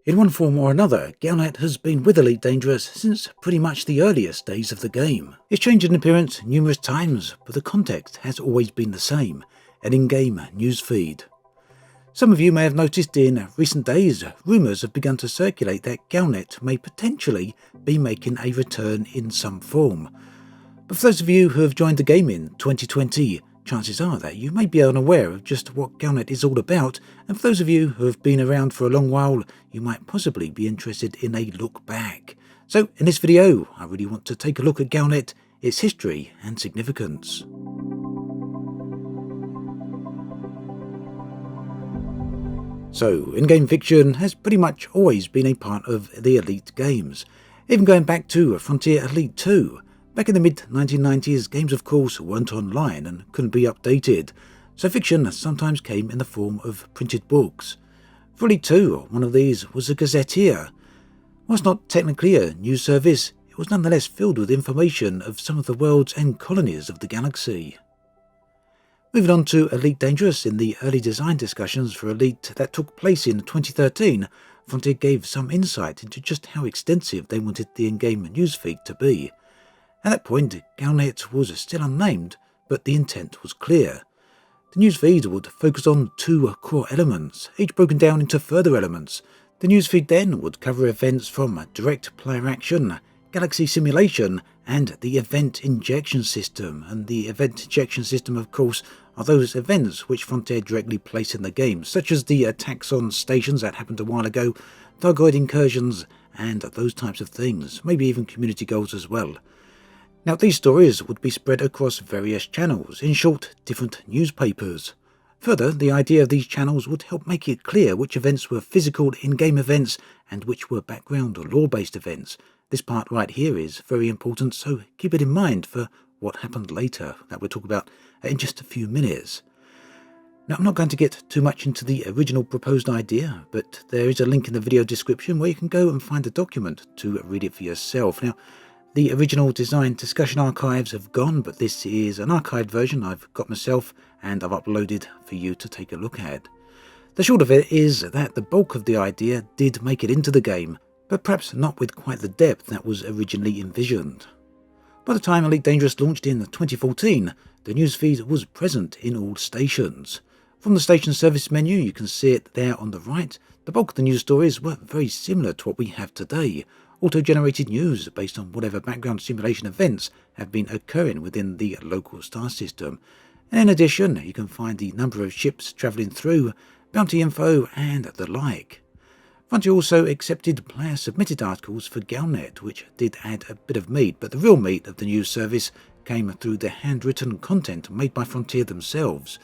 In one form or another, Galnet has been with Elite Dangerous since pretty much the earliest days of the game. It's changed in appearance numerous times, but the context has always been the same, an in-game newsfeed. Some of you may have noticed in recent days, rumours have begun to circulate that Galnet may potentially be making a return in some form. But for those of you who have joined the game in 2020, chances are that you may be unaware of just what Galnet is all about, and for those of you who have been around for a long while, you might possibly be interested in a look back. So in this video, I really want to take a look at Galnet, its history and significance. So, in-game fiction has pretty much always been a part of the Elite games, even going back to Frontier Elite 2. Back in the mid-1990s, games of course weren't online and couldn't be updated, so fiction sometimes came in the form of printed books. For Elite 2, one of these was a gazetteer. Whilst not technically a news service, it was nonetheless filled with information of some of the worlds and colonies of the galaxy. Moving on to Elite Dangerous, in the early design discussions for Elite that took place in 2013, Frontier gave some insight into just how extensive they wanted the in-game newsfeed to be. At that point, Galnet was still unnamed, but the intent was clear. The newsfeed would focus on two core elements, each broken down into further elements. The newsfeed then would cover events from direct player action, galaxy simulation, and the event injection system. And the event injection system, of course, are those events which Frontier directly place in the game, such as the attacks on stations that happened a while ago, Thargoid incursions, and those types of things, maybe even community goals as well. Now, these stories would be spread across various channels, in short, different newspapers. Further, the idea of these channels would help make it clear which events were physical in-game events and which were background or lore-based events. This part right here is very important, so keep it in mind for what happened later, that we'll talk about in just a few minutes. Now, I'm not going to get too much into the original proposed idea, but there is a link in the video description where you can go and find the document to read it for yourself. Now, the original design discussion archives have gone, but this is an archived version I've got myself and I've uploaded for you to take a look at. The short of it is that the bulk of the idea did make it into the game, but perhaps not with quite the depth that was originally envisioned. By the time Elite Dangerous launched in 2014, the newsfeed was present in all stations. From the station service menu, you can see it there on the right. The bulk of the news stories were very similar to what we have today. Auto-generated news based on whatever background simulation events have been occurring within the local star system. And in addition, you can find the number of ships travelling through, bounty info, and the like. Frontier also accepted player-submitted articles for Galnet, which did add a bit of meat, but the real meat of the news service came through the handwritten content made by Frontier themselves.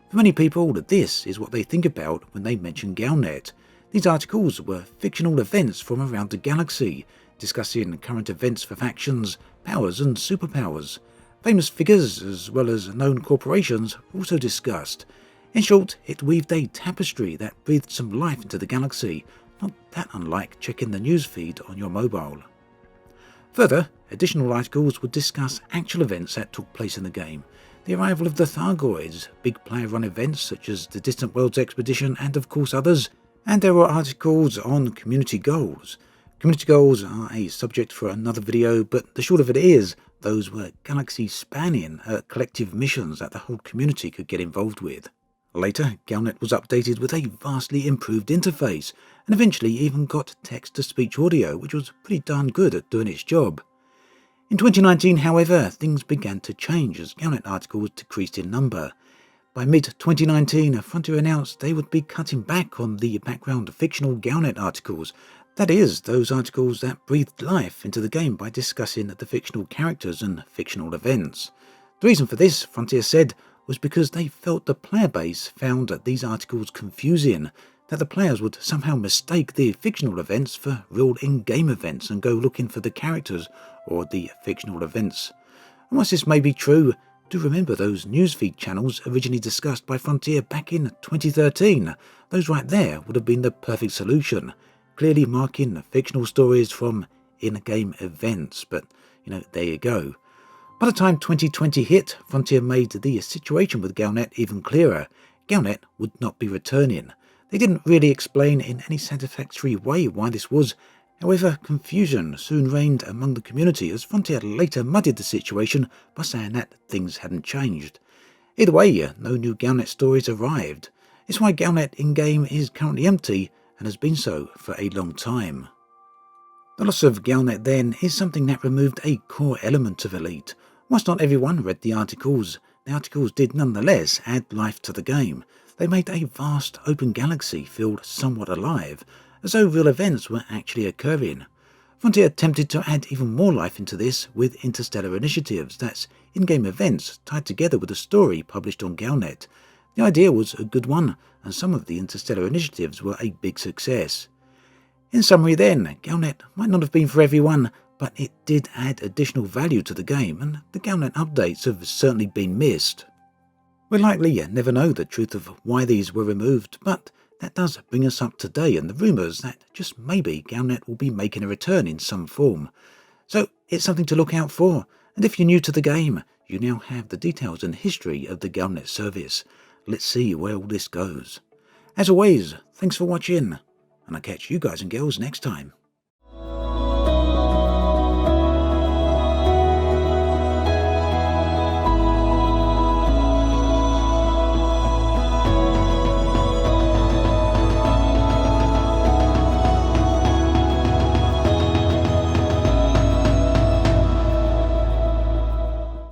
For many people, this is what they think about when they mention Galnet. These articles were fictional events from around the galaxy, discussing current events for factions, powers and superpowers. Famous figures as well as known corporations were also discussed. In short, it weaved a tapestry that breathed some life into the galaxy, not that unlike checking the newsfeed on your mobile. Further, additional articles would discuss actual events that took place in the game, the arrival of the Thargoids, big player-run events such as the Distant Worlds Expedition and of course others, and there were articles on community goals. Community goals are a subject for another video, but the short of it is, those were galaxy-spanning collective missions that the whole community could get involved with. Later, Galnet was updated with a vastly improved interface, and eventually even got text-to-speech audio, which was pretty darn good at doing its job. In 2019, however, things began to change as Galnet articles decreased in number. By mid-2019, Frontier announced they would be cutting back on the background fictional Galnet articles, that is, those articles that breathed life into the game by discussing the fictional characters and fictional events. The reason for this, Frontier said, was because they felt the player base found these articles confusing, that the players would somehow mistake the fictional events for real in-game events and go looking for the characters or the fictional events. And whilst this may be true, do remember those newsfeed channels originally discussed by Frontier back in 2013. Those right there would have been the perfect solution, clearly marking fictional stories from in-game events, but, there you go. By the time 2020 hit, Frontier made the situation with Galnet even clearer. Galnet would not be returning. They didn't really explain in any satisfactory way why this was. However, confusion soon reigned among the community as Frontier later muddied the situation by saying that things hadn't changed. Either way, no new Galnet stories arrived. It's why Galnet in-game is currently empty and has been so for a long time. The loss of Galnet then is something that removed a core element of Elite. Whilst not everyone read the articles did nonetheless add life to the game. They made a vast open galaxy feel somewhat alive, as though real events were actually occurring. Frontier attempted to add even more life into this with interstellar initiatives, that's in-game events tied together with a story published on Galnet. The idea was a good one, and some of the interstellar initiatives were a big success. In summary then, Galnet might not have been for everyone, but it did add additional value to the game, and the Galnet updates have certainly been missed. We'll likely never know the truth of why these were removed, but that does bring us up today and the rumours that just maybe Galnet will be making a return in some form. So it's something to look out for, and if you're new to the game, you now have the details and history of the Galnet service. Let's see where all this goes. As always, thanks for watching, and I'll catch you guys and girls next time.